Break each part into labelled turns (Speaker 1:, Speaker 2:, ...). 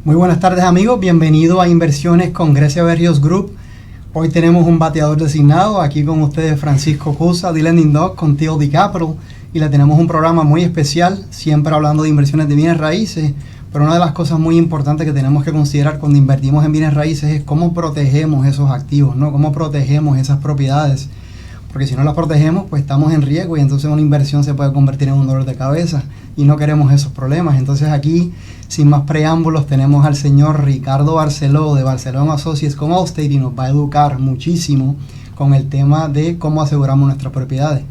Speaker 1: Muy buenas tardes amigos, bienvenido a Inversiones con Grecia Berrios Group. Hoy tenemos un bateador designado, aquí con ustedes Francisco Cusa, The Lending Dog con TLD Capital, y le tenemos un programa muy especial, siempre hablando de inversiones de bienes raíces, pero una de las cosas muy importantes que tenemos que considerar cuando invertimos en bienes raíces es cómo protegemos esos activos, ¿no? Cómo protegemos esas propiedades, porque si no las protegemos, pues estamos en riesgo y entonces una inversión se puede convertir en un dolor de cabeza y no queremos esos problemas. Entonces aquí, sin más preámbulos, tenemos al señor Ricardo Barceló de Barceló Associates con Allstate y nos va a educar muchísimo con el tema de cómo aseguramos nuestras propiedades.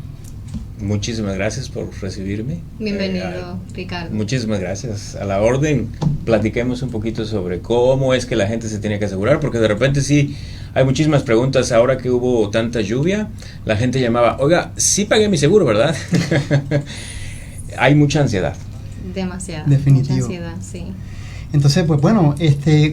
Speaker 2: Muchísimas gracias por recibirme.
Speaker 3: Bienvenido, Ricardo.
Speaker 2: Muchísimas gracias. A la orden, platiquemos un poquito sobre cómo es que la gente se tiene que asegurar, porque de repente sí hay muchísimas preguntas. Ahora que hubo tanta lluvia, la gente llamaba, oiga, sí pagué mi seguro, ¿verdad? Hay mucha ansiedad.
Speaker 3: Demasiada.
Speaker 1: Definitivo.
Speaker 3: Mucha ansiedad, sí.
Speaker 1: Entonces, pues bueno,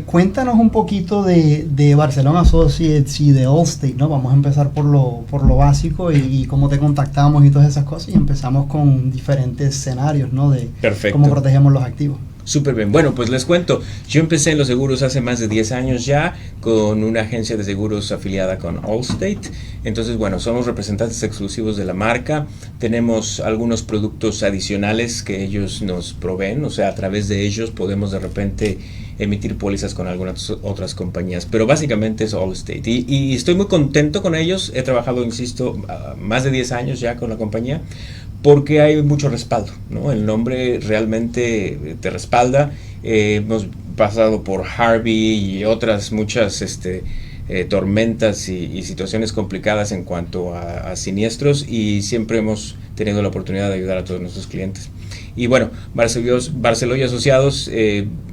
Speaker 1: cuéntanos un poquito de Barceló Associates y de Allstate, ¿no? Vamos a empezar por lo básico y cómo te contactamos y todas esas cosas, y empezamos con diferentes escenarios, ¿no? De
Speaker 2: Perfecto.
Speaker 1: Cómo protegemos los activos.
Speaker 2: Súper bien. Bueno, pues les cuento. Yo empecé en los seguros hace más de 10 años ya con una agencia de seguros afiliada con Allstate. Entonces, bueno, somos representantes exclusivos de la marca. Tenemos algunos productos adicionales que ellos nos proveen. O sea, a través de ellos podemos de repente emitir pólizas con algunas otras compañías. Pero básicamente es Allstate. Y estoy muy contento con ellos. He trabajado, insisto, más de 10 años ya con la compañía, porque hay mucho respaldo, ¿no? El nombre realmente te respalda. Hemos pasado por Harvey y otras muchas tormentas y situaciones complicadas en cuanto a siniestros, y siempre hemos tenido la oportunidad de ayudar a todos nuestros clientes. Y bueno, Barceló y Asociados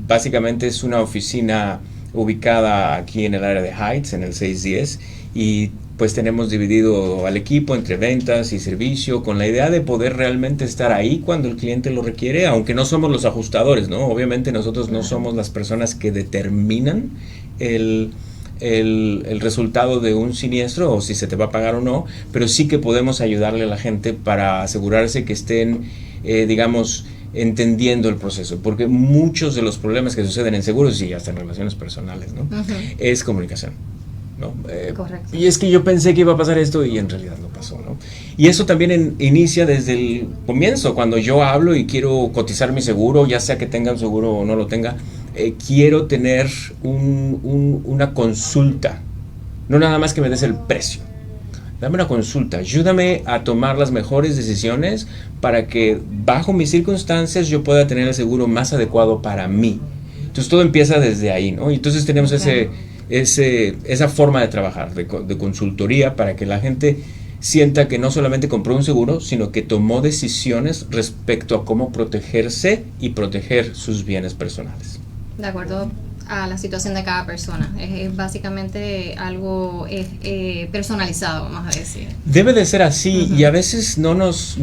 Speaker 2: básicamente es una oficina ubicada aquí en el área de Heights, en el 610, y pues tenemos dividido al equipo entre ventas y servicio, con la idea de poder realmente estar ahí cuando el cliente lo requiere, aunque no somos los ajustadores, ¿no? Obviamente nosotros no somos las personas que determinan el resultado de un siniestro o si se te va a pagar o no, pero sí que podemos ayudarle a la gente para asegurarse que estén, digamos, entendiendo el proceso, porque muchos de los problemas que suceden en seguros y hasta en relaciones personales, ¿no? Es comunicación, ¿no?
Speaker 3: Correcto.
Speaker 2: Y es que yo pensé que iba a pasar esto y en realidad no pasó, ¿no? Y eso también inicia desde el comienzo, cuando yo hablo y quiero cotizar mi seguro, ya sea que tenga un seguro o no lo tenga, quiero tener una consulta, no nada más que me des el precio. Dame una consulta, ayúdame a tomar las mejores decisiones para que bajo mis circunstancias yo pueda tener el seguro más adecuado para mí. Entonces todo empieza desde ahí, ¿no? Y entonces tenemos esa forma de trabajar, de consultoría, para que la gente sienta que no solamente compró un seguro, sino que tomó decisiones respecto a cómo protegerse y proteger sus bienes personales.
Speaker 3: De acuerdo a la situación de cada persona. Es básicamente algo personalizado, vamos a decir.
Speaker 2: Debe de ser así, y a veces no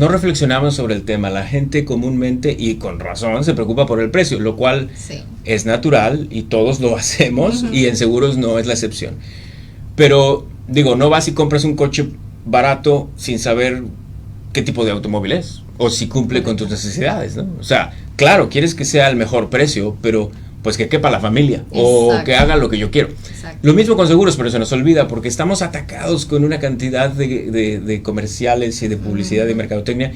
Speaker 2: reflexionamos sobre el tema. La gente comúnmente, y con razón, se preocupa por el precio, lo cual
Speaker 3: Sí.
Speaker 2: es natural y todos lo hacemos, y en seguros no es la excepción. Pero digo, no vas y compras un coche barato sin saber qué tipo de automóvil es o si cumple con tus necesidades, ¿no? O sea, claro, quieres que sea el mejor precio, pero pues que quepa la familia o
Speaker 3: Exacto.
Speaker 2: que haga lo que yo quiero.
Speaker 3: Exacto.
Speaker 2: Lo mismo con seguros, pero se nos olvida porque estamos atacados con una cantidad de comerciales y de publicidad y mercadotecnia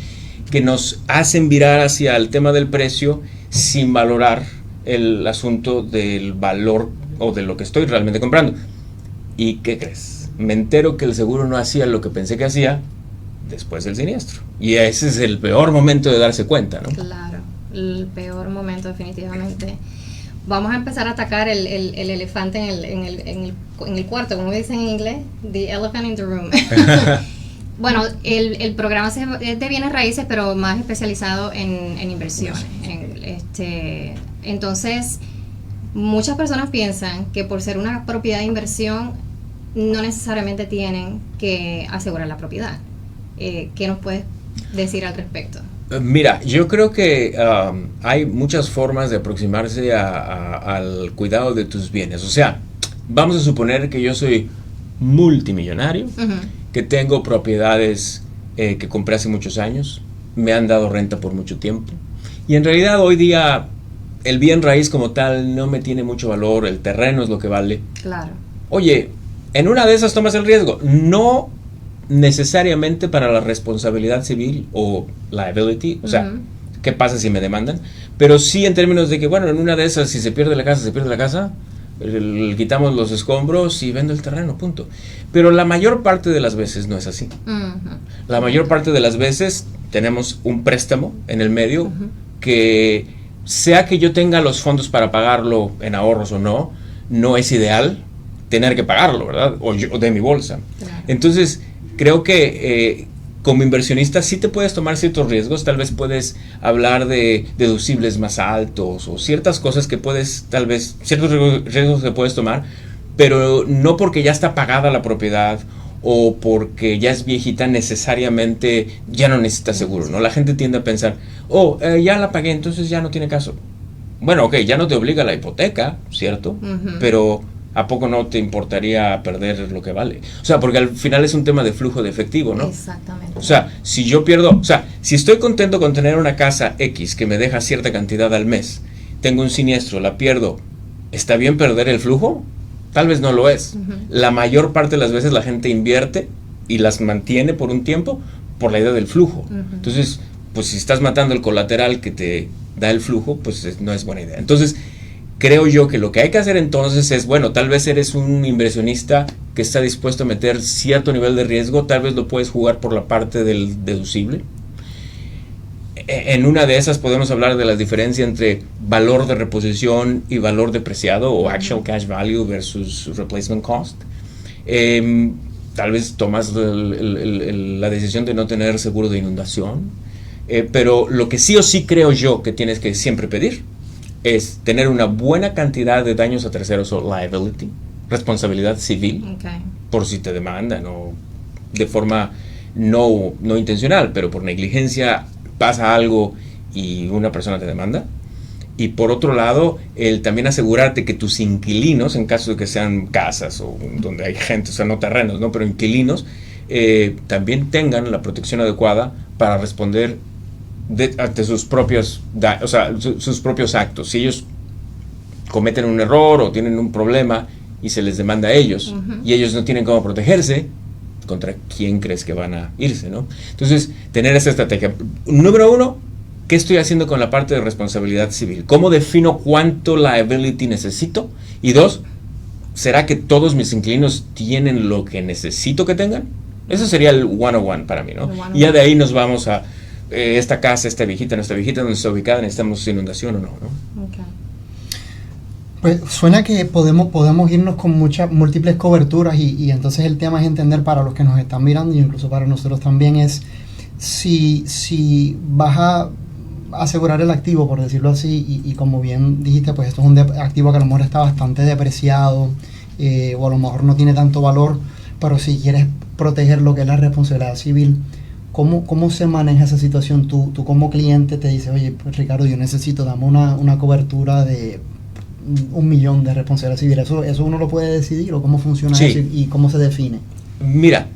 Speaker 2: que nos hacen virar hacia el tema del precio sin valorar el asunto del valor o de lo que estoy realmente comprando. ¿Y qué crees? Me entero que el seguro no hacía lo que pensé que hacía después del siniestro. Y ese es el peor momento de darse cuenta, ¿no?
Speaker 3: Claro, el peor momento definitivamente. Vamos a empezar a atacar el elefante en el cuarto, como dicen en inglés, the elephant in the room. Bueno, el programa es de bienes raíces, pero más especializado en inversiones. Entonces, muchas personas piensan que por ser una propiedad de inversión, no necesariamente tienen que asegurar la propiedad. ¿Qué nos puedes decir al respecto?
Speaker 2: Mira, yo creo que hay muchas formas de aproximarse al cuidado de tus bienes. O sea, vamos a suponer que yo soy multimillonario, que tengo propiedades que compré hace muchos años, me han dado renta por mucho tiempo, y en realidad hoy día el bien raíz como tal no me tiene mucho valor, el terreno es lo que vale.
Speaker 3: Claro.
Speaker 2: Oye, en una de esas tomas el riesgo, no necesariamente para la responsabilidad civil o liability, o sea, ¿qué pasa si me demandan? Pero sí en términos de que, bueno, en una de esas, si se pierde la casa, quitamos los escombros y vendo el terreno, punto. Pero la mayor parte de las veces no es así. La mayor parte de las veces tenemos un préstamo en el medio que, sea que yo tenga los fondos para pagarlo en ahorros o no, no es ideal tener que pagarlo, ¿verdad? O de mi bolsa.
Speaker 3: Claro.
Speaker 2: Entonces, creo que como inversionista sí te puedes tomar ciertos riesgos, tal vez puedes hablar de deducibles más altos o ciertas cosas que puedes, tal vez, ciertos riesgos que puedes tomar, pero no porque ya está pagada la propiedad o porque ya es viejita necesariamente ya no necesitas seguro, ¿no? La gente tiende a pensar, ya la pagué, entonces ya no tiene caso. Bueno, ok, ya no te obliga la hipoteca, ¿cierto? Pero ¿a poco no te importaría perder lo que vale? O sea, porque al final es un tema de flujo de efectivo, ¿no?
Speaker 3: Exactamente.
Speaker 2: O sea, si yo pierdo, o sea, si estoy contento con tener una casa X que me deja cierta cantidad al mes, tengo un siniestro, la pierdo, ¿está bien perder el flujo? Tal vez no lo es. La mayor parte de las veces la gente invierte y las mantiene por un tiempo por la idea del flujo. Entonces, pues si estás matando el colateral que te da el flujo, pues no es buena idea. Entonces, creo yo que lo que hay que hacer entonces es, bueno, tal vez eres un inversionista que está dispuesto a meter cierto nivel de riesgo, tal vez lo puedes jugar por la parte del deducible. En una de esas podemos hablar de la diferencia entre valor de reposición y valor depreciado o actual cash value versus replacement cost. Tal vez tomas la decisión de no tener seguro de inundación, pero lo que sí o sí creo yo que tienes que siempre pedir es tener una buena cantidad de daños a terceros o liability, responsabilidad civil, por si te demandan o de forma no intencional, pero por negligencia pasa algo y una persona te demanda. Y por otro lado, el también asegurarte que tus inquilinos, en caso de que sean casas o donde hay gente, o sea, no terrenos, ¿no? Pero inquilinos, también tengan la protección adecuada para responder ante sus propios, sus propios actos. Si ellos cometen un error o tienen un problema y se les demanda a ellos y ellos no tienen cómo protegerse, ¿contra quién crees que van a irse, no? Entonces, tener esa estrategia. Número uno, ¿qué estoy haciendo con la parte de responsabilidad civil? ¿Cómo defino cuánto liability necesito? Y dos, ¿será que todos mis inquilinos tienen lo que necesito que tengan? Eso sería el 101 para mí, ¿no? Y ya de ahí nos vamos a esta casa, esta viejita, nuestra viejita, donde está ubicada, necesitamos inundación o no, ¿no?
Speaker 3: Okay.
Speaker 1: Pues suena que podemos irnos con múltiples coberturas y entonces el tema es entender para los que nos están mirando y incluso para nosotros también es si vas a asegurar el activo, por decirlo así, y como bien dijiste, pues esto es un activo que a lo mejor está bastante depreciado, o a lo mejor no tiene tanto valor, pero si quieres proteger lo que es la responsabilidad civil, ¿cómo se maneja esa situación? Tú como cliente te dices, oye, pues Ricardo, yo necesito, dame una cobertura de 1 millón de responsabilidad civil. ¿Eso uno lo puede decidir o cómo funciona
Speaker 2: Sí.
Speaker 1: eso y cómo se define?
Speaker 2: Mira,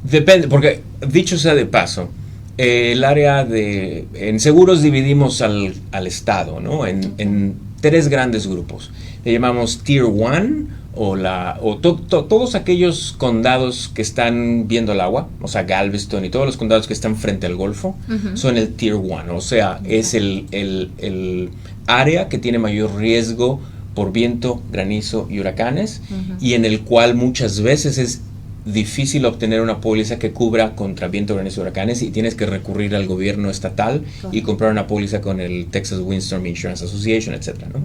Speaker 2: depende, porque dicho sea de paso, el área en seguros dividimos al estado, ¿no? En 3 grandes grupos. Le llamamos Tier 1 todos aquellos condados que están viendo el agua, o sea, Galveston y todos los condados que están frente al Golfo, son el Tier 1, o sea, es el área que tiene mayor riesgo por viento, granizo y huracanes, y en el cual muchas veces es difícil obtener una póliza que cubra contra viento, granizo y huracanes, y tienes que recurrir al gobierno estatal y comprar una póliza con el Texas Windstorm Insurance Association, etcétera, ¿no?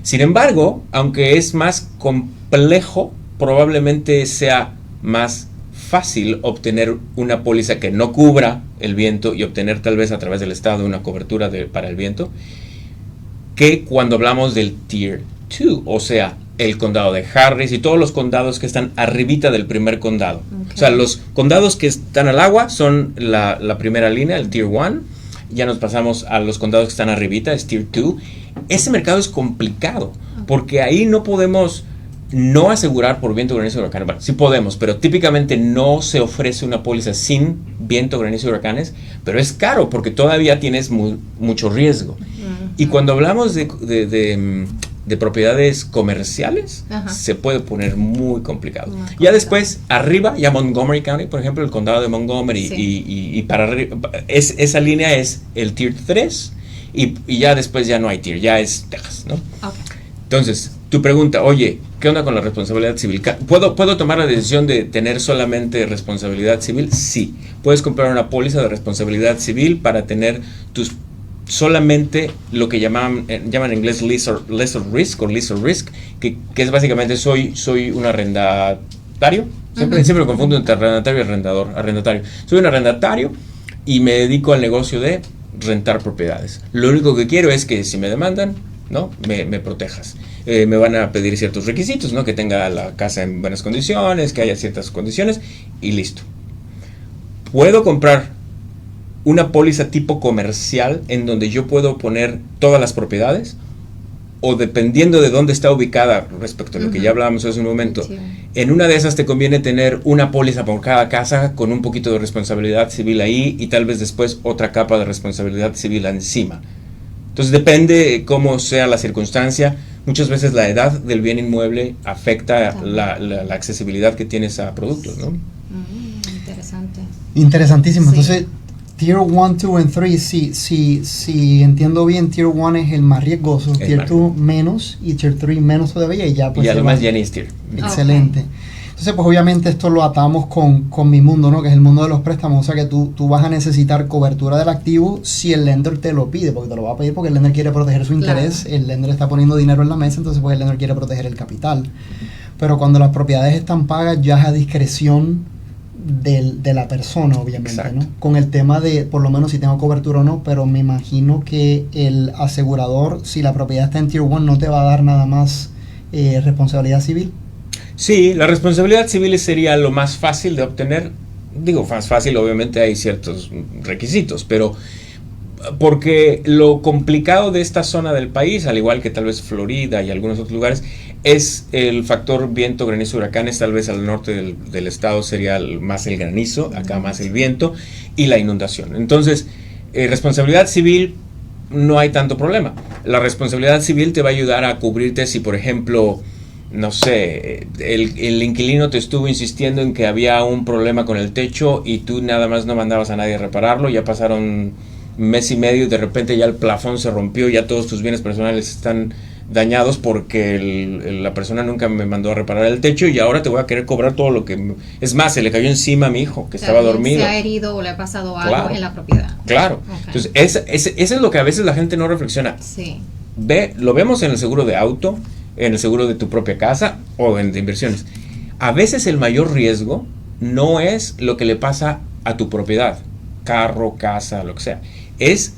Speaker 2: Sin embargo, aunque es más complejo, probablemente sea más fácil obtener una póliza que no cubra el viento y obtener tal vez a través del estado una cobertura para el viento, que cuando hablamos del Tier 2, o sea, el condado de Harris y todos los condados que están arribita del primer condado. O sea, los condados que están al agua son la primera línea, el Tier 1. Ya nos pasamos a los condados que están arribita, es Tier 2. Ese mercado es complicado, porque ahí no podemos no asegurar por viento, granizo y huracanes. Bueno, sí podemos, pero típicamente no se ofrece una póliza sin viento, granizo y huracanes, pero es caro porque todavía tienes mucho riesgo. Y cuando hablamos de propiedades comerciales, se puede poner muy complicado. Ya después, arriba, ya Montgomery County, por ejemplo, el condado de Montgomery, y para arriba, esa línea es el Tier 3, y ya después ya no hay Tier, ya es Texas, ¿no?
Speaker 3: Okay.
Speaker 2: Entonces, tu pregunta, oye, ¿qué onda con la responsabilidad civil? ¿Puedo tomar la decisión de tener solamente responsabilidad civil? Sí. Puedes comprar una póliza de responsabilidad civil para tener solamente lo que llaman en inglés lesser risk o lesser risk, que es básicamente soy un arrendatario. Siempre me confundo entre arrendatario y arrendatario. Soy un arrendatario y me dedico al negocio de rentar propiedades. Lo único que quiero es que si me demandan, ¿no? Me protejas. Me van a pedir ciertos requisitos, ¿no? Que tenga la casa en buenas condiciones, que haya ciertas condiciones y listo. Puedo comprar una póliza tipo comercial en donde yo puedo poner todas las propiedades, o dependiendo de dónde está ubicada respecto a lo que ya hablábamos hace un momento, en una de esas te conviene tener una póliza por cada casa con un poquito de responsabilidad civil ahí y tal vez después otra capa de responsabilidad civil encima. Entonces depende cómo sea la circunstancia. Muchas veces la edad del bien inmueble afecta la accesibilidad que tienes a productos, ¿no?
Speaker 3: Interesante.
Speaker 1: Interesantísimo.
Speaker 3: Sí.
Speaker 1: Entonces, Tier 1, 2 y 3, si entiendo bien, Tier 1 es el más riesgoso, Tier 2 menos y Tier 3 menos todavía, y ya pues
Speaker 2: y además ya ni es Tier.
Speaker 1: Excelente. Okay. Entonces, pues obviamente esto lo atamos con mi mundo, ¿no? Que es el mundo de los préstamos. O sea que tú vas a necesitar cobertura del activo si el lender te lo pide, porque te lo va a pedir porque el lender quiere proteger su interés, el lender está poniendo dinero en la mesa, entonces pues el lender quiere proteger el capital. Pero cuando las propiedades están pagas, ya es a discreción de la persona, obviamente. Exacto. ¿No? Con el tema de, por lo menos si tengo cobertura o no, pero me imagino que el asegurador, si la propiedad está en Tier 1, no te va a dar nada más responsabilidad civil.
Speaker 2: Sí, la responsabilidad civil sería lo más fácil de obtener. Digo, más fácil, obviamente hay ciertos requisitos, pero porque lo complicado de esta zona del país, al igual que tal vez Florida y algunos otros lugares, es el factor viento, granizo, huracanes. Tal vez al norte del estado sería más el granizo, acá más el viento y la inundación. Entonces, responsabilidad civil no hay tanto problema. La responsabilidad civil te va a ayudar a cubrirte si, por ejemplo, no sé, el inquilino te estuvo insistiendo en que había un problema con el techo y tú nada más no mandabas a nadie a repararlo. Ya pasaron mes y medio y de repente ya el plafón se rompió, ya todos tus bienes personales están dañados porque la persona nunca me mandó a reparar el techo y ahora te voy a querer cobrar todo lo que... Es más, se le cayó encima a mi hijo que estaba dormido.
Speaker 3: Se ha herido o le ha pasado algo en la propiedad.
Speaker 2: Claro. Okay. Entonces, eso es lo que a veces la gente no reflexiona.
Speaker 3: Sí.
Speaker 2: Lo vemos en el seguro de auto, en el seguro de tu propia casa o de inversiones. A veces el mayor riesgo no es lo que le pasa a tu propiedad, carro, casa, lo que sea. es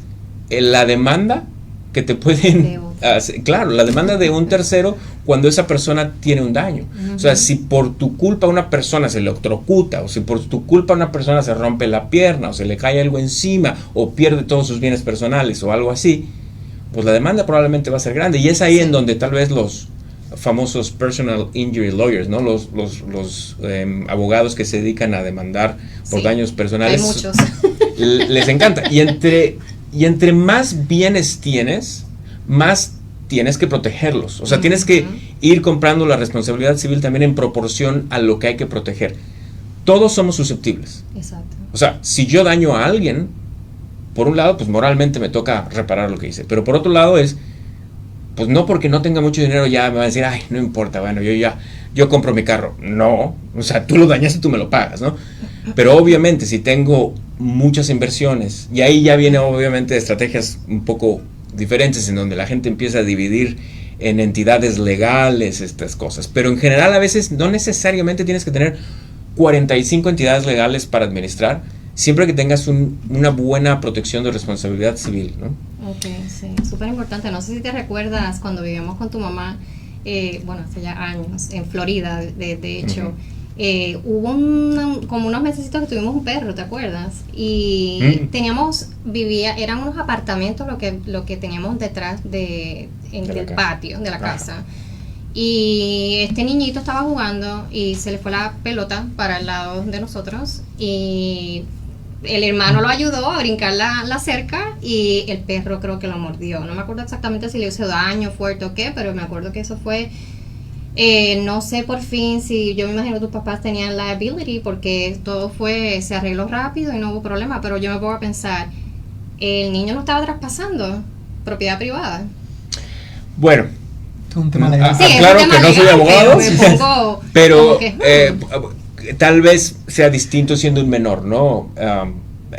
Speaker 2: la demanda que te pueden hacer, claro, la demanda de un tercero cuando esa persona tiene un daño. O sea, si por tu culpa una persona se electrocuta, o si por tu culpa una persona se rompe la pierna, o se le cae algo encima, o pierde todos sus bienes personales, o algo así, pues la demanda probablemente va a ser grande. Y es ahí en donde tal vez los famosos personal injury lawyers, ¿no? Los abogados que se dedican a demandar por daños personales. Hay
Speaker 3: muchos.
Speaker 2: Les encanta. Y entre más bienes tienes, más tienes que protegerlos. O sea, tienes que ir comprando la responsabilidad civil también en proporción a lo que hay que proteger. Todos somos susceptibles.
Speaker 3: Exacto.
Speaker 2: O sea, si yo daño a alguien, por un lado, pues moralmente me toca reparar lo que hice. Pero por otro lado pues no porque no tenga mucho dinero ya me va a decir, ay, no importa, bueno, yo compro mi carro. No, o sea, tú lo dañaste, tú me lo pagas, ¿no? Pero obviamente si tengo muchas inversiones, y ahí ya viene obviamente estrategias un poco diferentes en donde la gente empieza a dividir en entidades legales estas cosas, pero en general a veces no necesariamente tienes que tener 45 entidades legales para administrar, siempre que tengas una buena protección de responsabilidad civil, ¿no?
Speaker 3: Ok, sí, súper importante. No sé si te recuerdas cuando vivíamos con tu mamá, bueno, hace ya años, en Florida, de hecho, hubo como unos mesecitos que tuvimos un perro, ¿te acuerdas? Y eran unos apartamentos lo que teníamos detrás del patio de la casa. Y este niñito estaba jugando y se le fue la pelota para el lado de nosotros y el hermano lo ayudó a brincar la cerca y el perro creo que lo mordió. No me acuerdo exactamente si le hizo daño fuerte o qué, pero me acuerdo que eso fue, no sé por fin si, yo me imagino que tus papás tenían liability porque todo se arregló rápido y no hubo problema, pero yo me pongo a pensar, el niño no estaba traspasando propiedad privada.
Speaker 2: Bueno,
Speaker 1: un tema legal.
Speaker 2: Claro que no soy abogado, pero tal vez sea distinto siendo un menor, ¿no?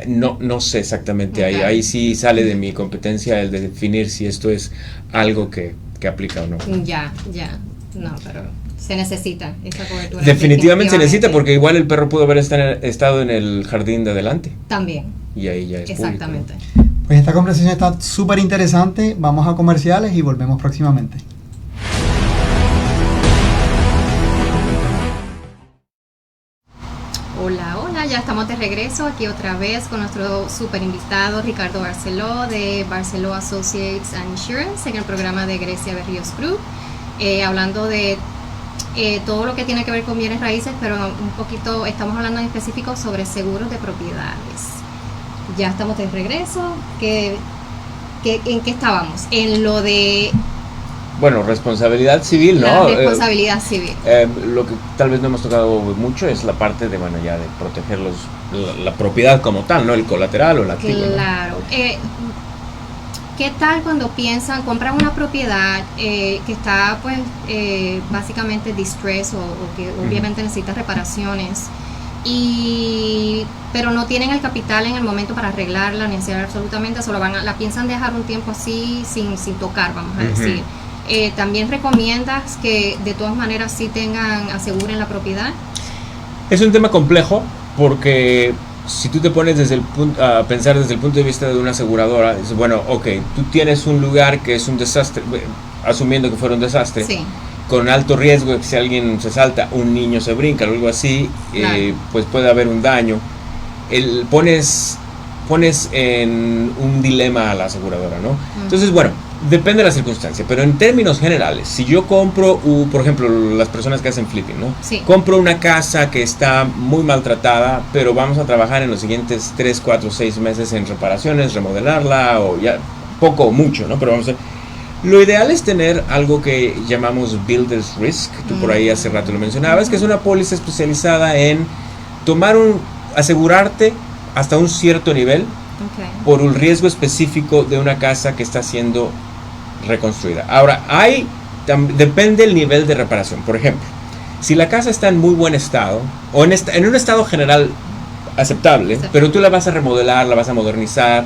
Speaker 2: No sé exactamente, ahí sí sale de mi competencia el de definir si esto es algo que aplica o no.
Speaker 3: Ya, no, pero se necesita esa cobertura.
Speaker 2: Definitivamente se necesita porque igual el perro pudo haber estado en el jardín de adelante.
Speaker 3: También.
Speaker 2: Y ahí ya es
Speaker 3: exactamente.
Speaker 2: Público, ¿no?
Speaker 1: Pues esta conversación está súper interesante, vamos a comerciales y volvemos próximamente.
Speaker 3: Hola, ya estamos de regreso aquí otra vez con nuestro super invitado Ricardo Barceló de Barceló Associates and Insurance en el programa de Grecia Berríos Group, hablando de todo lo que tiene que ver con bienes raíces, pero un poquito estamos hablando en específico sobre seguros de propiedades. Ya estamos de regreso. ¿En qué estábamos? En lo de...
Speaker 2: Bueno, responsabilidad civil, ¿no?
Speaker 3: La responsabilidad civil.
Speaker 2: Lo que tal vez no hemos tocado mucho es la parte de, bueno, ya de proteger la propiedad como tal, ¿no? El colateral o el activo.
Speaker 3: Claro. ¿no? ¿Qué tal cuando compran una propiedad que está, pues, básicamente distress o que obviamente necesita reparaciones, pero no tienen el capital en el momento para arreglarla ni hacer absolutamente, solo la piensan dejar un tiempo así sin tocar, vamos a decir? ¿También recomiendas que de todas maneras sí aseguren la propiedad?
Speaker 2: Es un tema complejo porque si tú te pones a pensar desde el punto de vista de una aseguradora, es bueno, ok, tú tienes un lugar que es un desastre, asumiendo que fuera un desastre,
Speaker 3: sí,
Speaker 2: con alto riesgo de que si alguien se salta, un niño se brinca o algo así, claro, pues puede haber un daño. Pones en un dilema a la aseguradora, ¿no? Entonces, bueno, depende de la circunstancia, pero en términos generales, si yo compro, por ejemplo, las personas que hacen flipping, ¿no?
Speaker 3: Sí.
Speaker 2: Compro una casa que está muy maltratada, pero vamos a trabajar en los siguientes 3, 4, 6 meses en reparaciones, remodelarla, o ya poco o mucho, ¿no? Pero vamos a ver. Lo ideal es tener algo que llamamos Builder's Risk, tú por ahí hace rato lo mencionabas, que es una póliza especializada en asegurarte hasta un cierto nivel por un riesgo específico de una casa que está siendo reconstruida. Ahora, depende el nivel de reparación. Por ejemplo, si la casa está en muy buen estado, o en un estado general aceptable, pero tú la vas a remodelar, la vas a modernizar,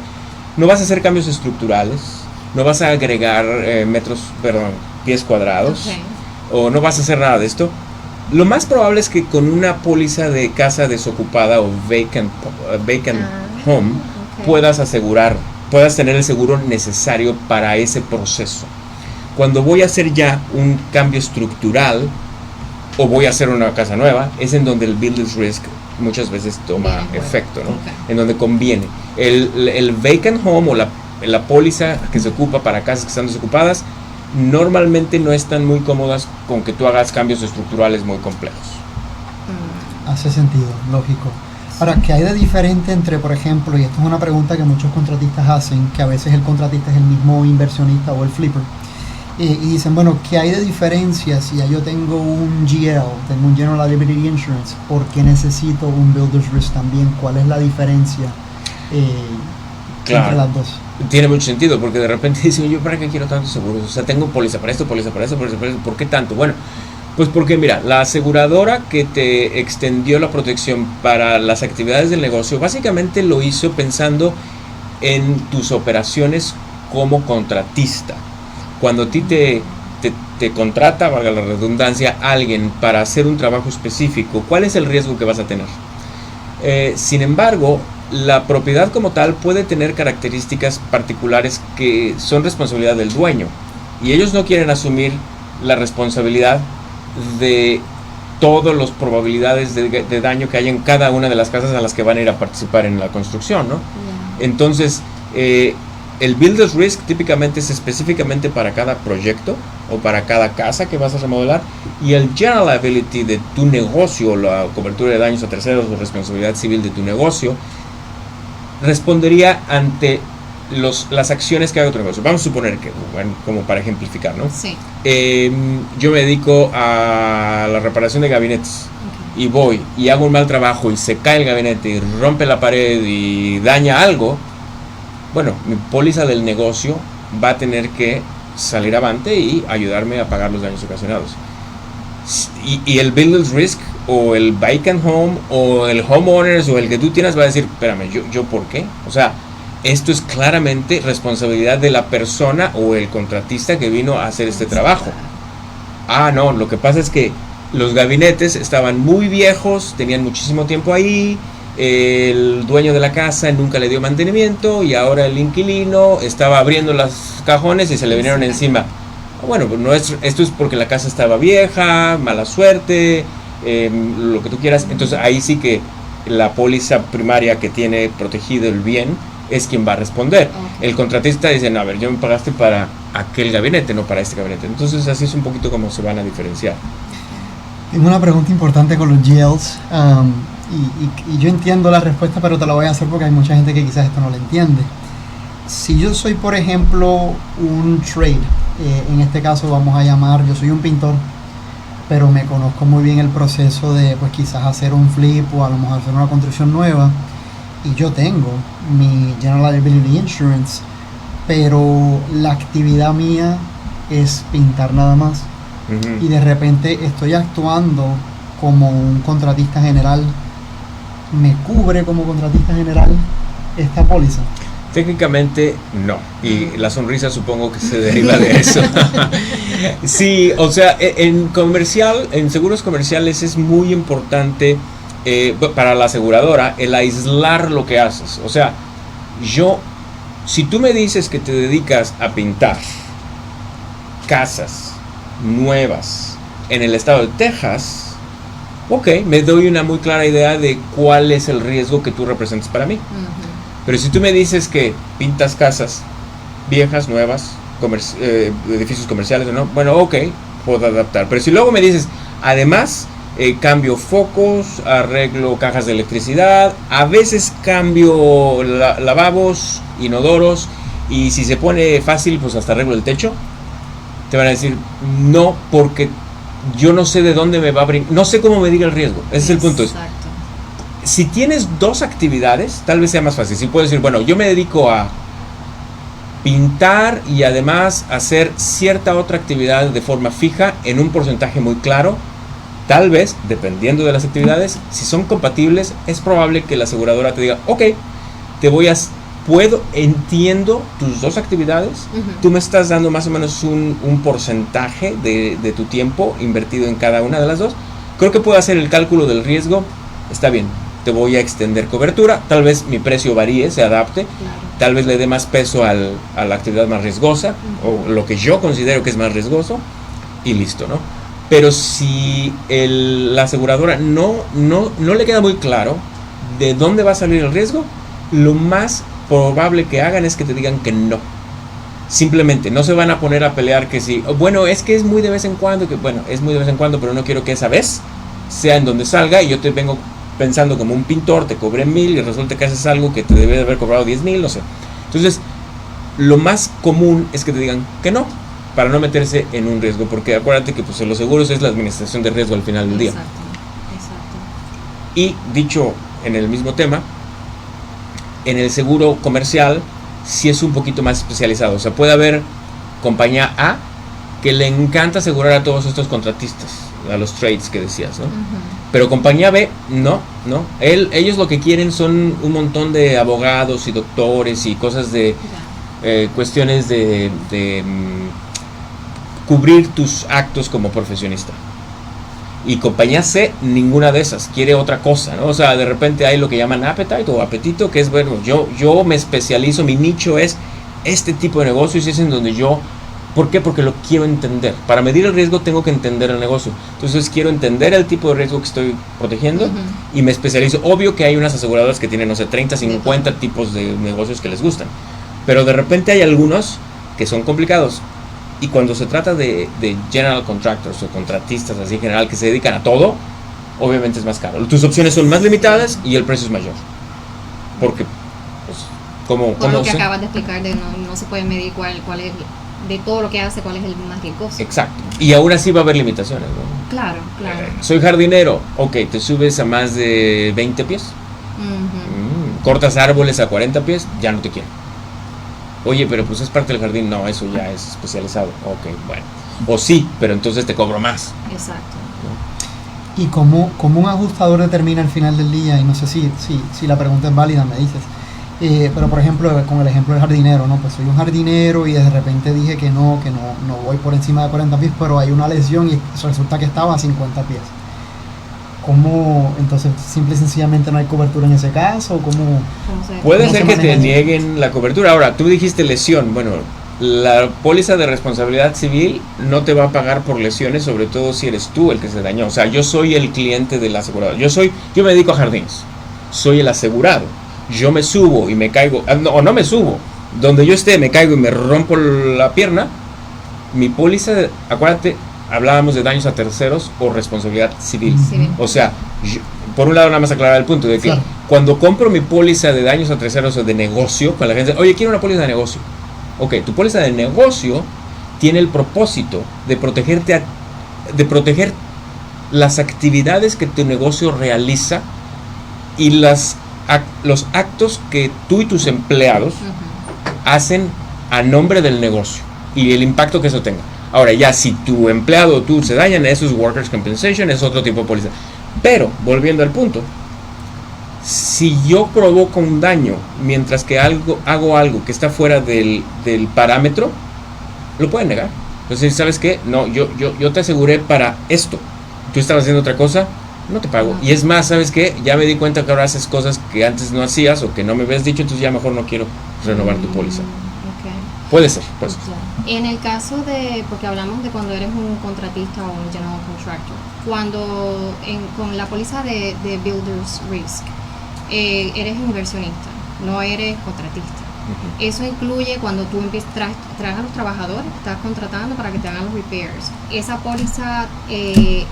Speaker 2: no vas a hacer cambios estructurales, no vas a agregar pies cuadrados, o no vas a hacer nada de esto, lo más probable es que con una póliza de casa desocupada o vacant home puedas asegurarte puedas tener el seguro necesario para ese proceso. Cuando voy a hacer ya un cambio estructural o voy a hacer una casa nueva, es en donde el builder's risk muchas veces toma efecto, ¿no? Okay. En donde conviene. El vacant home o la póliza que se ocupa para casas que están desocupadas normalmente no están muy cómodas con que tú hagas cambios estructurales muy complejos.
Speaker 1: Hace sentido, lógico. Ahora, ¿qué hay de diferente entre, por ejemplo, y esto es una pregunta que muchos contratistas hacen, que a veces el contratista es el mismo inversionista o el flipper, y dicen, bueno, ¿qué hay de diferencia si ya yo tengo un GL, tengo un General Liability Insurance, ¿por qué necesito un Builder's Risk también? ¿Cuál es la diferencia entre las dos?
Speaker 2: Tiene mucho sentido, porque de repente dicen, yo ¿para qué quiero tantos seguros? O sea, tengo póliza para esto, póliza para eso, póliza para eso, ¿por qué tanto? Bueno, pues porque mira, la aseguradora que te extendió la protección para las actividades del negocio, básicamente lo hizo pensando en tus operaciones como contratista. Cuando a ti te contrata, valga la redundancia, alguien para hacer un trabajo específico, ¿cuál es el riesgo que vas a tener? Sin embargo, la propiedad como tal puede tener características particulares que son responsabilidad del dueño, y ellos no quieren asumir la responsabilidad de todas las probabilidades de daño que hay en cada una de las casas a las que van a ir a participar en la construcción, ¿no? Yeah. Entonces, el Builder's Risk típicamente es específicamente para cada proyecto o para cada casa que vas a remodelar, y el General Liability de tu negocio, la cobertura de daños a terceros o responsabilidad civil de tu negocio, respondería ante las acciones que haga tu negocio. Vamos a suponer que, bueno, como para ejemplificar, ¿no?
Speaker 3: Sí.
Speaker 2: Yo me dedico a la reparación de gabinetes, okay, y voy y hago un mal trabajo y se cae el gabinete y rompe la pared y daña algo. Bueno, mi póliza del negocio va a tener que salir avante y ayudarme a pagar los daños ocasionados. Y el Builder's Risk o el Vacant Home o el Homeowners o el que tú tienes va a decir, espérame, ¿yo por qué? O sea, esto es claramente responsabilidad de la persona o el contratista que vino a hacer este trabajo. Ah, no, lo que pasa es que los gabinetes estaban muy viejos, tenían muchísimo tiempo ahí, el dueño de la casa nunca le dio mantenimiento y ahora el inquilino estaba abriendo los cajones y se le vinieron encima. Bueno, pues esto es porque la casa estaba vieja, mala suerte, lo que tú quieras. Entonces ahí sí que la póliza primaria que tiene protegido el bien es quien va a responder. Okay. El contratista dice, no, a ver, yo me pagaste para aquel gabinete, no para este gabinete. Entonces así es un poquito como se van a diferenciar.
Speaker 1: Tengo una pregunta importante con los GLs, y yo entiendo la respuesta, pero te la voy a hacer porque hay mucha gente que quizás esto no lo entiende. Si yo soy, por ejemplo, un trade, en este caso vamos a llamar, yo soy un pintor, pero me conozco muy bien el proceso de, pues quizás hacer un flip o a lo mejor hacer una construcción nueva, y yo tengo mi General Liability Insurance, pero la actividad mía es pintar nada más, y de repente estoy actuando como un contratista general. ¿Me cubre como contratista general esta póliza?
Speaker 2: Técnicamente no, y la sonrisa supongo que se deriva de eso. Sí, o sea, en seguros comerciales es muy importante para la aseguradora el aislar lo que haces. O sea, si tú me dices que te dedicas a pintar casas nuevas en el estado de Texas, ok, me doy una muy clara idea de cuál es el riesgo que tú representas para mí. Pero si tú me dices que pintas casas viejas, nuevas, edificios comerciales, ¿no? Bueno, ok, puedo adaptar. Pero si luego me dices, además, cambio focos, arreglo cajas de electricidad, a veces cambio lavabos, inodoros, y si se pone fácil, pues hasta arreglo el techo, te van a decir, no, porque yo no sé de dónde me va a abrir, no sé cómo medir el riesgo. Ese es el punto.
Speaker 3: Exacto.
Speaker 2: Si tienes dos actividades, tal vez sea más fácil. Si puedes decir, bueno, yo me dedico a pintar y además hacer cierta otra actividad de forma fija en un porcentaje muy claro, tal vez, dependiendo de las actividades, si son compatibles, es probable que la aseguradora te diga, ok, entiendo tus dos actividades, tú me estás dando más o menos un porcentaje de tu tiempo invertido en cada una de las dos, creo que puedo hacer el cálculo del riesgo, está bien, te voy a extender cobertura, tal vez mi precio varíe, se adapte, claro, tal vez le dé más peso a la actividad más riesgosa, o lo que yo considero que es más riesgoso, y listo, ¿no? Pero si la aseguradora no le queda muy claro de dónde va a salir el riesgo, lo más probable que hagan es que te digan que no. Simplemente no se van a poner a pelear que si, bueno, es que es muy de vez en cuando, es muy de vez en cuando, pero no quiero que esa vez sea en donde salga y yo te vengo pensando como un pintor, te cobré 1,000 y resulta que haces algo que te debe de haber cobrado 10,000, no sé. Entonces, lo más común es que te digan que no, para no meterse en un riesgo, porque acuérdate que pues los seguros es la administración de riesgo al final del día.
Speaker 3: Exacto.
Speaker 2: Y dicho en el mismo tema, en el seguro comercial sí es un poquito más especializado. O sea, puede haber compañía A que le encanta asegurar a todos estos contratistas, a los trades que decías, ¿no? Pero compañía B, no. Ellos lo que quieren son un montón de abogados y doctores y cosas de cuestiones de cubrir tus actos como profesionista. Y compañía C, ninguna de esas, quiere otra cosa, ¿no? O sea, de repente hay lo que llaman appetite o apetito, que es, bueno, yo me especializo, mi nicho es este tipo de negocios y es en donde yo, ¿por qué? Porque lo quiero entender. Para medir el riesgo tengo que entender el negocio. Entonces quiero entender el tipo de riesgo que estoy protegiendo y me especializo. Obvio que hay unas aseguradoras que tienen, no sé, 30, 50 tipos de negocios que les gustan. Pero de repente hay algunos que son complicados. Y cuando se trata de general contractors o contratistas así en general que se dedican a todo, obviamente es más caro. Tus opciones son más limitadas y el precio es mayor. Porque, pues,
Speaker 3: Por lo que acabas de explicar, de no se puede medir cuál es, de todo lo que hace, cuál es el más riesgoso.
Speaker 2: Exacto. Y aún así va a haber limitaciones, ¿no?
Speaker 3: Claro.
Speaker 2: Soy jardinero. Ok, te subes a más de 20 pies. Cortas árboles a 40 pies, ya no te quiero. Oye, pero pues es parte del jardín. No, eso ya es especializado. Ok, bueno. O sí, pero entonces te cobro más.
Speaker 3: Exacto.
Speaker 2: ¿No?
Speaker 1: ¿Y cómo un ajustador determina al final del día? Y no sé si la pregunta es válida, me dices. Pero por ejemplo, con el ejemplo del jardinero, ¿no? Pues soy un jardinero y de repente dije que no voy por encima de 40 pies, pero hay una lesión y resulta que estaba a 50 pies. ¿Cómo, entonces, simple y sencillamente no hay cobertura en ese caso?
Speaker 2: Puede ser que te nieguen la cobertura. Ahora, tú dijiste lesión. Bueno, la póliza de responsabilidad civil no te va a pagar por lesiones, sobre todo si eres tú el que se dañó. O sea, yo soy el cliente del asegurado. Yo me dedico a jardines. Soy el asegurado. Yo me subo y me caigo, no me subo. Donde yo esté, me caigo y me rompo la pierna. Mi póliza, acuérdate, hablábamos de daños a terceros o responsabilidad civil. O sea, por un lado nada más aclarar el punto de que cuando compro mi póliza de daños a terceros o de negocio, con la gente, oye, quiero una póliza de negocio. Ok, tu póliza de negocio tiene el propósito de protegerte de proteger las actividades que tu negocio realiza y los actos que tú y tus empleados hacen a nombre del negocio y el impacto que eso tenga. Ahora ya si tu empleado o tú se dañan, eso es Workers' Compensation, es otro tipo de póliza. Pero, volviendo al punto, si yo provoco un daño mientras que hago algo que está fuera del parámetro, lo pueden negar. Entonces, ¿sabes qué? No, yo te aseguré para esto. Tú estabas haciendo otra cosa, no te pago. Y es más, ¿sabes qué? Ya me di cuenta que ahora haces cosas que antes no hacías o que no me habías dicho, entonces ya mejor no quiero renovar tu póliza. Puede ser, pues.
Speaker 3: En el caso de, porque hablamos de cuando eres un contratista o un general contractor, cuando con la póliza de Builders Risk, eres inversionista, no eres contratista. Eso incluye cuando tú traes a los trabajadores, estás contratando para que te hagan los repairs. Esa póliza es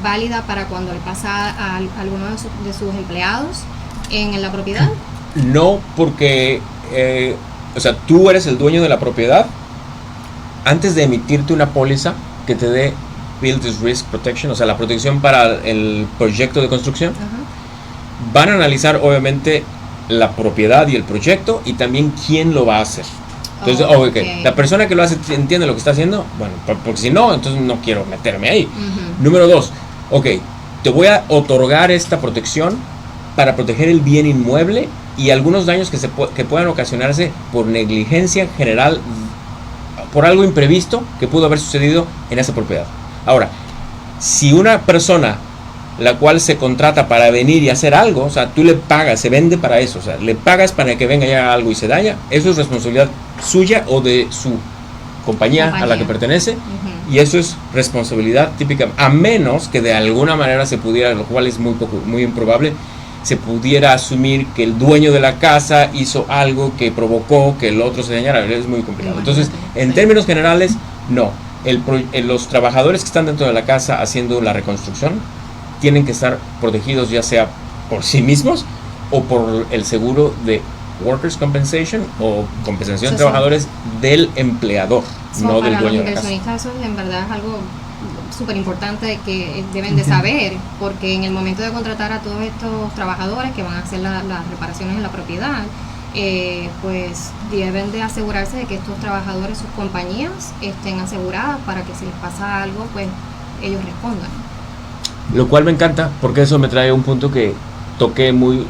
Speaker 3: válida para cuando le pasa a alguno de sus empleados en la propiedad.
Speaker 2: No, porque o sea, tú eres el dueño de la propiedad. Antes de emitirte una póliza que te dé Builders Risk Protection, o sea, la protección para el proyecto de construcción, van a analizar obviamente la propiedad y el proyecto y también quién lo va a hacer. Entonces, la persona que lo hace entiende lo que está haciendo, bueno, porque si no, entonces no quiero meterme ahí. Número 2, te voy a otorgar esta protección para proteger el bien inmueble y algunos daños que puedan ocasionarse por negligencia general, por algo imprevisto que pudo haber sucedido en esa propiedad. Ahora, si una persona la cual se contrata para venir y hacer algo, o sea, tú le pagas, se vende para eso, o sea, le pagas para que venga y haga algo y se daña, eso es responsabilidad suya o de su compañía a la que pertenece, y eso es responsabilidad típica, a menos que de alguna manera se pudiera, lo cual es muy improbable, se pudiera asumir que el dueño de la casa hizo algo que provocó que el otro se dañara, es muy complicado. Entonces, en términos generales, no. Los trabajadores que están dentro de la casa haciendo la reconstrucción tienen que estar protegidos ya sea por sí mismos o por el seguro de Workers' Compensation o compensación de trabajadores del empleador, no del dueño de la casa. Para los inversionistas
Speaker 3: eso en verdad es algo súper importante que deben de saber, porque en el momento de contratar a todos estos trabajadores que van a hacer las reparaciones en la propiedad, pues deben de asegurarse de que estos trabajadores, sus compañías, estén aseguradas para que si les pasa algo, pues ellos respondan.
Speaker 2: Lo cual me encanta, porque eso me trae un punto que toqué muy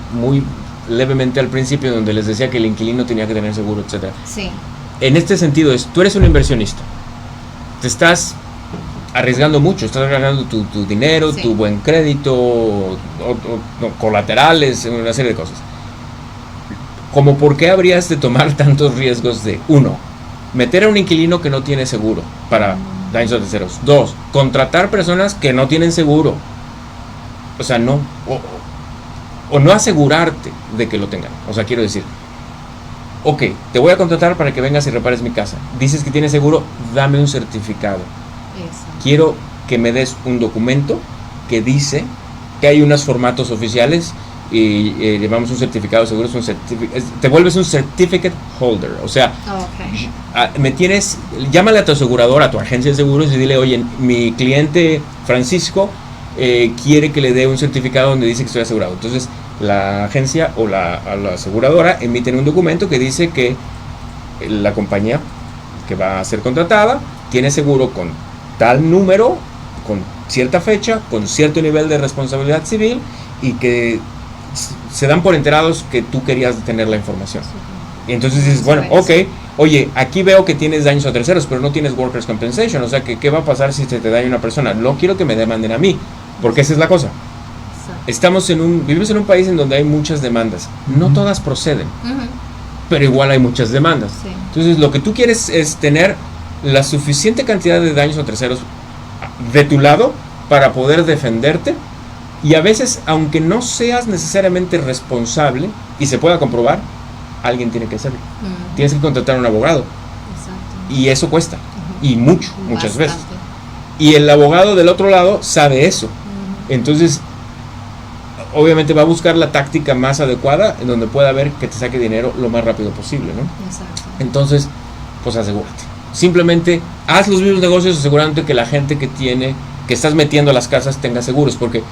Speaker 2: levemente al principio, donde les decía que el inquilino tenía que tener seguro, etcétera.
Speaker 3: Sí.
Speaker 2: En este sentido, tú eres un inversionista, te estás arriesgando mucho, estás ganando tu dinero, sí, tu buen crédito, colaterales, una serie de cosas. Como por qué habrías de tomar tantos riesgos de, uno, meter a un inquilino que no tiene seguro para daños a terceros, dos, contratar personas que no tienen seguro, o sea, no, o no asegurarte de que lo tengan, o sea, quiero decir, ok, te voy a contratar para que vengas y repares mi casa, dices que tienes seguro, dame un certificado. Exacto. Quiero que me des un documento que dice que hay unos formatos oficiales y llamamos un certificado de seguro, te vuelves un certificate holder, o sea, llámale a tu aseguradora, a tu agencia de seguros y dile, oye, mi cliente Francisco quiere que le dé un certificado donde dice que estoy asegurado. Entonces la agencia o la aseguradora emiten un documento que dice que la compañía que va a ser contratada tiene seguro con tal número, con cierta fecha, con cierto nivel de responsabilidad civil, y que se dan por enterados que tú querías tener la información. Y entonces dices, bueno, ok, oye, aquí veo que tienes daños a terceros, pero no tienes Workers' Compensation, o sea, que ¿qué va a pasar si se te daña una persona? No quiero que me demanden a mí, porque esa es la cosa. Vivimos en un país en donde hay muchas demandas, no todas proceden, pero igual hay muchas demandas. Sí. Entonces lo que tú quieres es tener la suficiente cantidad de daños a terceros de tu lado para poder defenderte, y a veces, aunque no seas necesariamente responsable y se pueda comprobar, alguien tiene que hacerlo. Tienes que contratar a un abogado. Exacto. Y eso cuesta, y muchas veces. Y el abogado del otro lado sabe eso. Entonces, obviamente va a buscar la táctica más adecuada en donde pueda ver que te saque dinero lo más rápido posible, ¿no? Exacto. Entonces, pues asegúrate. Simplemente haz los mismos negocios asegurándote que la gente que estás metiendo a las casas tenga seguros, porque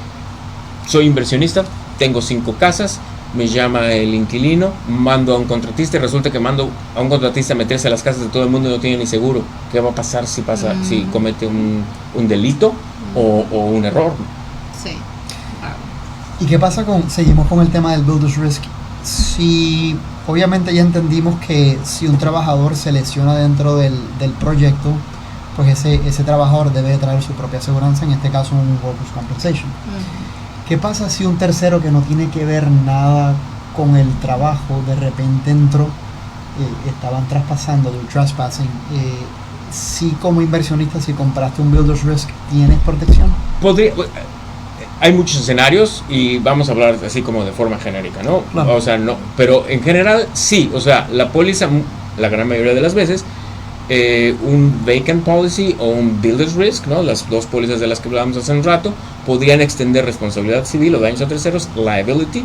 Speaker 2: soy inversionista, tengo 5 casas, me llama el inquilino, mando a un contratista y resulta que mando a un contratista a meterse a las casas de todo el mundo y no tiene ni seguro. ¿Qué va a pasar si comete un delito o un error?
Speaker 3: Sí.
Speaker 1: ¿Y qué pasa seguimos con el tema del Builder's Risk? Si obviamente ya entendimos que si un trabajador se lesiona dentro del proyecto, pues ese trabajador debe traer su propia aseguranza, en este caso un Workers' Compensation. ¿Qué pasa si un tercero que no tiene que ver nada con el trabajo de repente entró, estaban traspasando del trespassing? Si como inversionista, si compraste un Builder's Risk, ¿tienes protección?
Speaker 2: Hay muchos escenarios y vamos a hablar así como de forma genérica, ¿no? Claro. O sea, no, pero en general sí, o sea, la póliza, la gran mayoría de las veces, un vacant policy o un builder's risk, ¿no? Las dos pólizas de las que hablábamos hace un rato, podrían extender responsabilidad civil o daños a terceros, liability,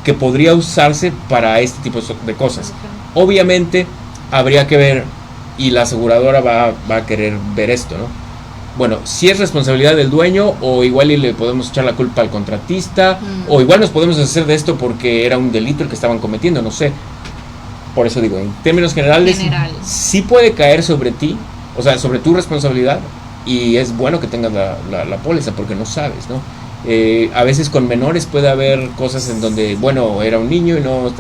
Speaker 2: que podría usarse para este tipo de cosas. Okay. Obviamente habría que ver, y la aseguradora va a querer ver esto, ¿no? Bueno, si es responsabilidad del dueño, o igual y le podemos echar la culpa al contratista, o igual nos podemos hacer de esto porque era un delito el que estaban cometiendo, no sé. Por eso digo, en términos generales, sí puede caer sobre ti, o sea, sobre tu responsabilidad, y es bueno que tengas la póliza porque no sabes, ¿no? A veces con menores puede haber cosas en donde, bueno, era un niño y no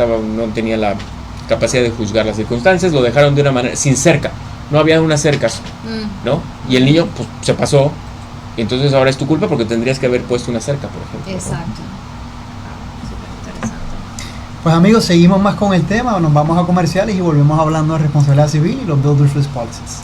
Speaker 2: tenía la capacidad de juzgar las circunstancias, lo dejaron de una manera, sin cerca, no había unas cercas, ¿no? Y el niño pues se pasó Entonces ahora es tu culpa porque tendrías que haber puesto una cerca, por ejemplo.
Speaker 3: Exacto. Súper interesante.
Speaker 1: Pues amigos, seguimos más con el tema, nos vamos a comerciales y volvemos hablando de responsabilidad civil y los Builders Risk Policies.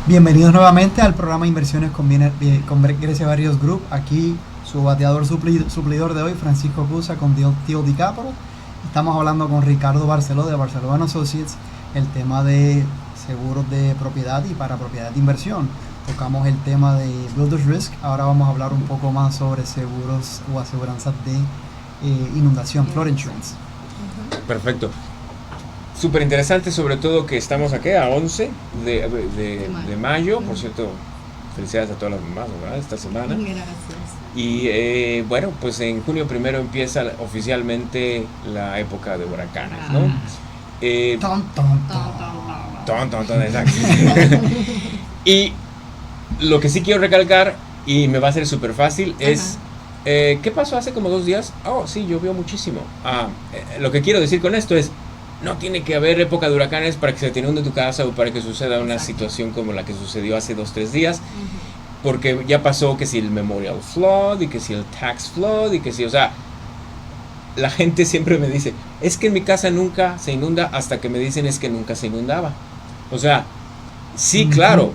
Speaker 1: Bienvenidos nuevamente al programa Inversiones con Grecia Barrios Group. Aquí su bateador suplidor de hoy, Francisco Cusa, con TLD Capital. Estamos hablando con Ricardo Barceló de Barceló & Associates, el tema de seguros de propiedad y para propiedad de inversión. Tocamos el tema de Builders Risk. Ahora vamos a hablar un poco más sobre seguros o aseguranzas de inundación, flood insurance.
Speaker 2: Perfecto. Súper interesante, sobre todo que estamos aquí a 11 de mayo. Por cierto, felicidades a todas las mamás, ¿verdad? Esta semana.
Speaker 3: Gracias.
Speaker 2: Y bueno, pues en junio primero empieza oficialmente la época de huracanes, ¿no? Exacto. Y lo que sí quiero recalcar, y me va a ser súper fácil, es... ¿qué pasó hace como 2 días? Oh, sí, llovió muchísimo. Lo que quiero decir con esto es... No tiene que haber época de huracanes para que se te inunde tu casa o para que suceda una situación como la que sucedió hace 2-3 días. Porque ya pasó que si el Memorial Flood y que si el Tax Flood y que si, o sea, la gente siempre me dice, es que en mi casa nunca se inunda, hasta que me dicen es que nunca se inundaba. O sea, sí, claro,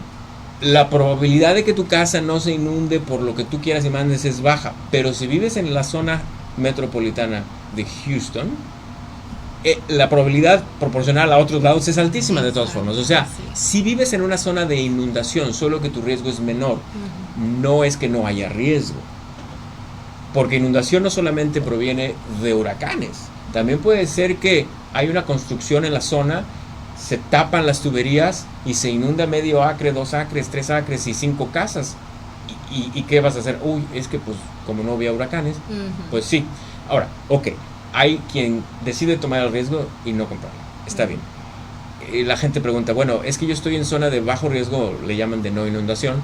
Speaker 2: la probabilidad de que tu casa no se inunde por lo que tú quieras y mandes es baja. Pero si vives en la zona metropolitana de Houston, la probabilidad proporcional a otros lados es altísima de todas formas. O sea, si vives en una zona de inundación, solo que tu riesgo es menor, no es que no haya riesgo. Porque inundación no solamente proviene de huracanes, también puede ser que hay una construcción en la zona, se tapan las tuberías y se inunda medio acre, 2 acres, 3 acres y 5 casas. ¿Y qué vas a hacer? Uy, es que pues como no había huracanes, pues sí. Ahora, ok. Hay quien decide tomar el riesgo y no comprarlo. Está bien. La gente pregunta, bueno, es que yo estoy en zona de bajo riesgo, le llaman de no inundación.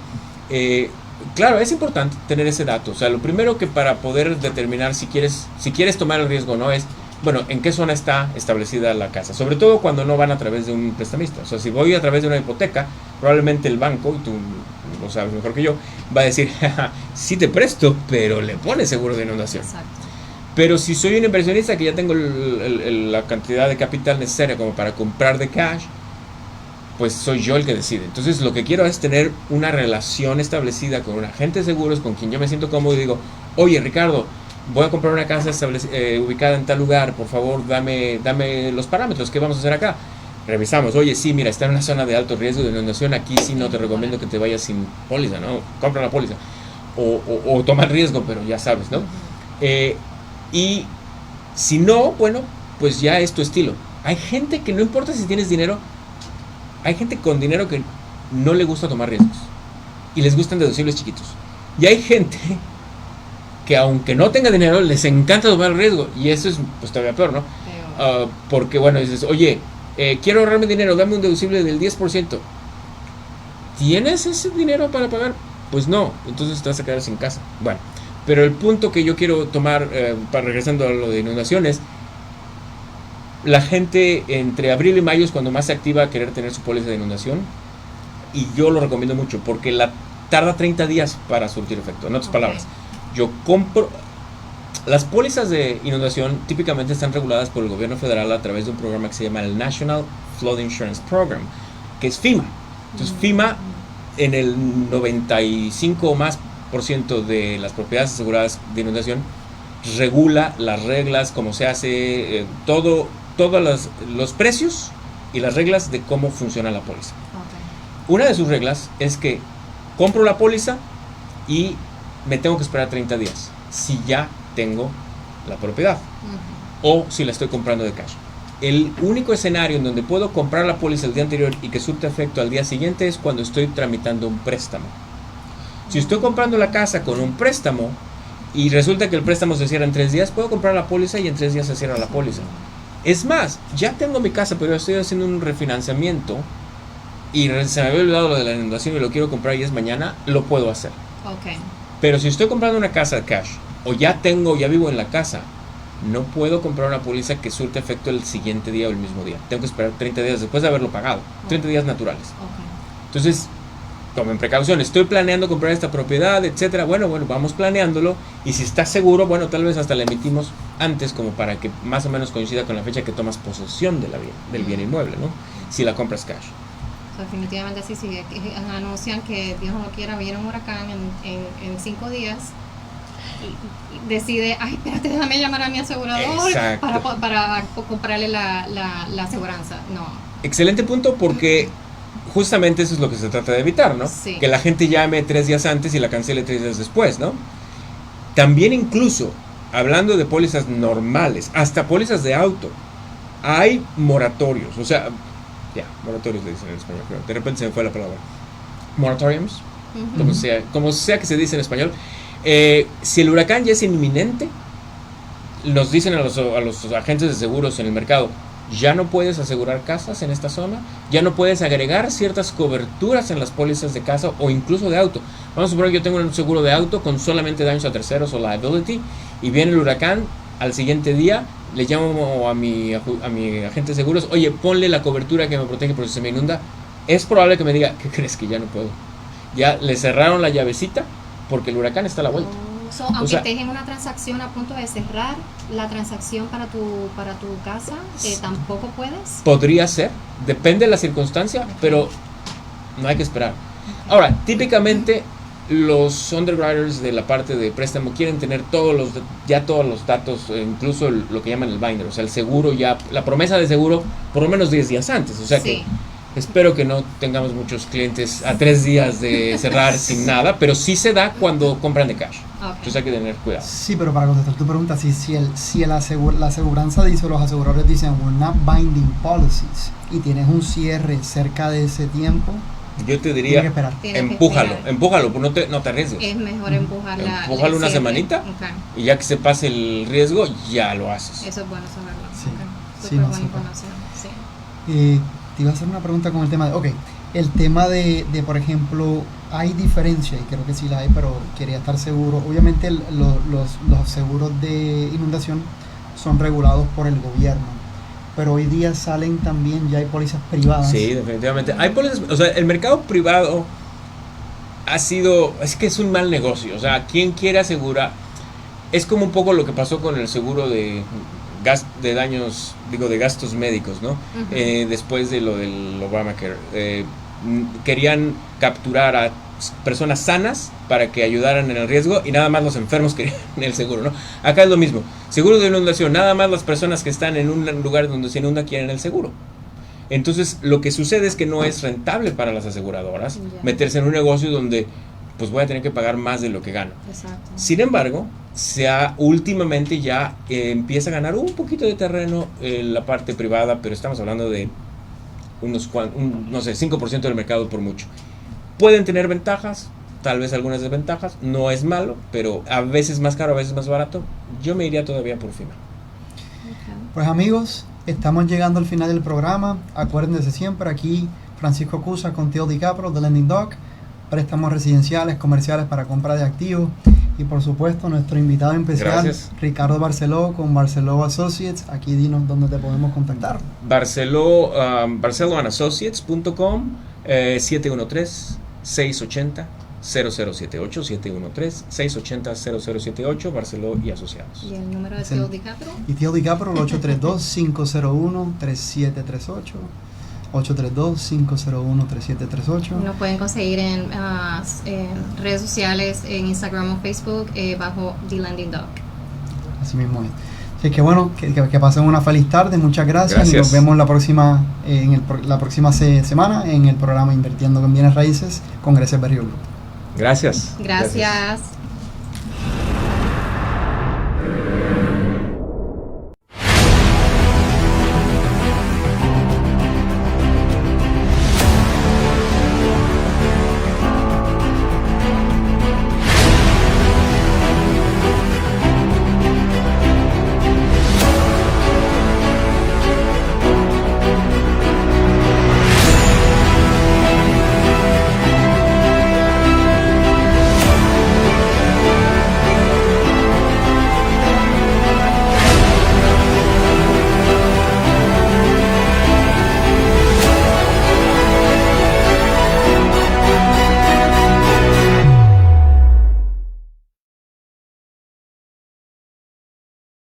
Speaker 2: Claro, es importante tener ese dato. O sea, lo primero que para poder determinar si quieres tomar el riesgo o no es, bueno, en qué zona está establecida la casa. Sobre todo cuando no van a través de un prestamista. O sea, si voy a través de una hipoteca, probablemente el banco, y tú lo sabes mejor que yo, va a decir, sí te presto, pero le pones seguro de inundación.
Speaker 3: Exacto.
Speaker 2: Pero si soy un inversionista que ya tengo la cantidad de capital necesaria como para comprar de cash, pues soy yo el que decide. Entonces lo que quiero es tener una relación establecida con un agente de seguros con quien yo me siento cómodo y digo, oye Ricardo, voy a comprar una casa ubicada en tal lugar, por favor dame los parámetros, ¿qué vamos a hacer acá? Revisamos, oye sí, mira, está en una zona de alto riesgo de inundación, aquí sí no te recomiendo que te vayas sin póliza, ¿no? Compra la póliza. O toma el riesgo, pero ya sabes, ¿no? Y si no, bueno, pues ya es tu estilo. Hay gente que no importa si tienes dinero, hay gente con dinero que no le gusta tomar riesgos y les gustan deducibles chiquitos. Y hay gente que aunque no tenga dinero, les encanta tomar el riesgo y eso es pues todavía peor, ¿no? Porque bueno, dices, oye, quiero ahorrarme dinero, dame un deducible del 10%. ¿Tienes ese dinero para pagar? Pues no, entonces te vas a quedar sin casa. Bueno. Pero el punto que yo quiero tomar, regresando a lo de inundaciones, la gente entre abril y mayo es cuando más se activa a querer tener su póliza de inundación. Y yo lo recomiendo mucho porque tarda 30 días para surtir efecto. En otras palabras, yo compro... Las pólizas de inundación típicamente están reguladas por el gobierno federal a través de un programa que se llama el National Flood Insurance Program, que es FEMA. Entonces FEMA en el 95 o más % de las propiedades aseguradas de inundación regula las reglas, cómo se hace, todos los precios y las reglas de cómo funciona la póliza. Una de sus reglas es que compro la póliza y me tengo que esperar 30 días si ya tengo la propiedad o si la estoy comprando de cash. El único escenario en donde puedo comprar la póliza el día anterior y que surte efecto al día siguiente es cuando estoy tramitando un préstamo. Si estoy comprando la casa con un préstamo y resulta que el préstamo se cierra en 3 días, puedo comprar la póliza y en 3 días se cierra la póliza. Es más, ya tengo mi casa, pero estoy haciendo un refinanciamiento y se me había olvidado lo de la inundación y lo quiero comprar y es mañana, lo puedo hacer.
Speaker 3: Okay.
Speaker 2: Pero si estoy comprando una casa de cash o ya vivo en la casa, no puedo comprar una póliza que surte efecto el siguiente día o el mismo día. Tengo que esperar 30 días después de haberlo pagado, 30 días naturales. Entonces, tomen precaución, estoy planeando comprar esta propiedad, etcétera. Bueno, vamos planeándolo, y si estás seguro, bueno, tal vez hasta la emitimos antes, como para que más o menos coincida con la fecha que tomas posesión del bien inmueble, ¿no? Si la compras cash.
Speaker 3: Definitivamente sí, si anuncian que Dios no lo quiera, viene un huracán en 5 días y decide, ay, espérate, déjame llamar a mi asegurador para comprarle la aseguranza. No.
Speaker 2: Excelente punto, porque justamente eso es lo que se trata de evitar, ¿no?
Speaker 3: Sí.
Speaker 2: Que la gente llame 3 días antes y la cancele 3 días después, ¿no? También, incluso hablando de pólizas normales, hasta pólizas de auto, hay moratorios, o sea, moratorios le dicen en español, pero de repente se me fue la palabra. Moratoriums, como sea que se dice en español. Si el huracán ya es inminente, nos dicen a los agentes de seguros en el mercado, ya no puedes asegurar casas en esta zona, ya no puedes agregar ciertas coberturas en las pólizas de casa o incluso de auto. Vamos a suponer que yo tengo un seguro de auto con solamente daños a terceros o liability, y viene el huracán al siguiente día, le llamo a mi agente de seguros, oye, ponle la cobertura que me protege porque se me inunda. Es probable que me diga, ¿qué crees? Que ya no puedo. Ya le cerraron la llavecita porque el huracán está a la vuelta.
Speaker 3: Aunque estés en una transacción a punto de cerrar la transacción para tu casa, ¿tampoco puedes?
Speaker 2: Podría ser, depende de la circunstancia, pero no hay que esperar. Ahora, típicamente los underwriters de la parte de préstamo quieren tener todos los datos, incluso lo que llaman el binder, o sea, el seguro ya, la promesa de seguro por lo menos 10 días antes, o sea que espero que no tengamos muchos clientes a 3 días de cerrar sin nada, pero sí se da cuando compran de cash. Entonces hay que tener cuidado.
Speaker 1: Sí, pero para contestar tu pregunta, si la aseguranza dice, los aseguradores dicen, we're not binding policies, y tienes un cierre cerca de ese tiempo,
Speaker 2: yo te diría, empújalo, no te arriesgues.
Speaker 3: Es mejor empujarla.
Speaker 2: Empújalo una semanita, y ya que se pase el riesgo, ya lo haces.
Speaker 3: Eso es bueno saberlo.
Speaker 1: Sí.
Speaker 3: Súper buena información.
Speaker 1: Sí. Te iba a hacer una pregunta con el tema el tema de por ejemplo, hay diferencia, y creo que sí la hay, pero quería estar seguro. Obviamente los seguros de inundación son regulados por el gobierno, pero hoy día salen también, ya hay pólizas privadas.
Speaker 2: Sí, definitivamente. Hay pólizas, o sea, el mercado privado es que es un mal negocio. O sea, ¿quién quiere asegurar? Es como un poco lo que pasó con el seguro de daños, de gastos médicos, ¿no? Después de lo del Obamacare. Querían capturar a personas sanas para que ayudaran en el riesgo, y nada más los enfermos querían el seguro, ¿no? Acá es lo mismo. Seguro de inundación, nada más las personas que están en un lugar donde se inunda quieren el seguro. Entonces, lo que sucede es que no es rentable para las aseguradoras meterse en un negocio donde pues voy a tener que pagar más de lo que gano.
Speaker 3: Exacto.
Speaker 2: Sin embargo, últimamente ya empieza a ganar un poquito de terreno en la parte privada, pero estamos hablando de no sé, 5% del mercado por mucho. Pueden tener ventajas, tal vez algunas desventajas, no es malo, pero a veces más caro, a veces más barato. Yo me iría todavía por FEMA.
Speaker 1: Pues amigos, estamos llegando al final del programa. Acuérdense siempre, aquí Francisco Cusa con Theo DiCapro de Lending Doc, préstamos residenciales, comerciales para compra de activos, y por supuesto nuestro invitado especial, Ricardo Barceló con Barceló Associates. Aquí dinos dónde te podemos contactar.
Speaker 2: barceloanassociates.com, 713-680-0078, 713-680-0078, Barceló y Asociados.
Speaker 3: ¿Y el número de Theo DiCapro?
Speaker 1: Y Theo DiCapro, el 832-501-3738. 832-501-3738.
Speaker 3: Nos pueden conseguir en redes sociales, en Instagram o Facebook, bajo The Lending Doc.
Speaker 1: Así mismo es. Así que bueno, que pasen una feliz tarde. Muchas gracias. Y nos vemos la próxima semana en el programa Invirtiendo con Bienes Raíces con Grecia Berrio Group.
Speaker 2: Gracias.
Speaker 3: Gracias.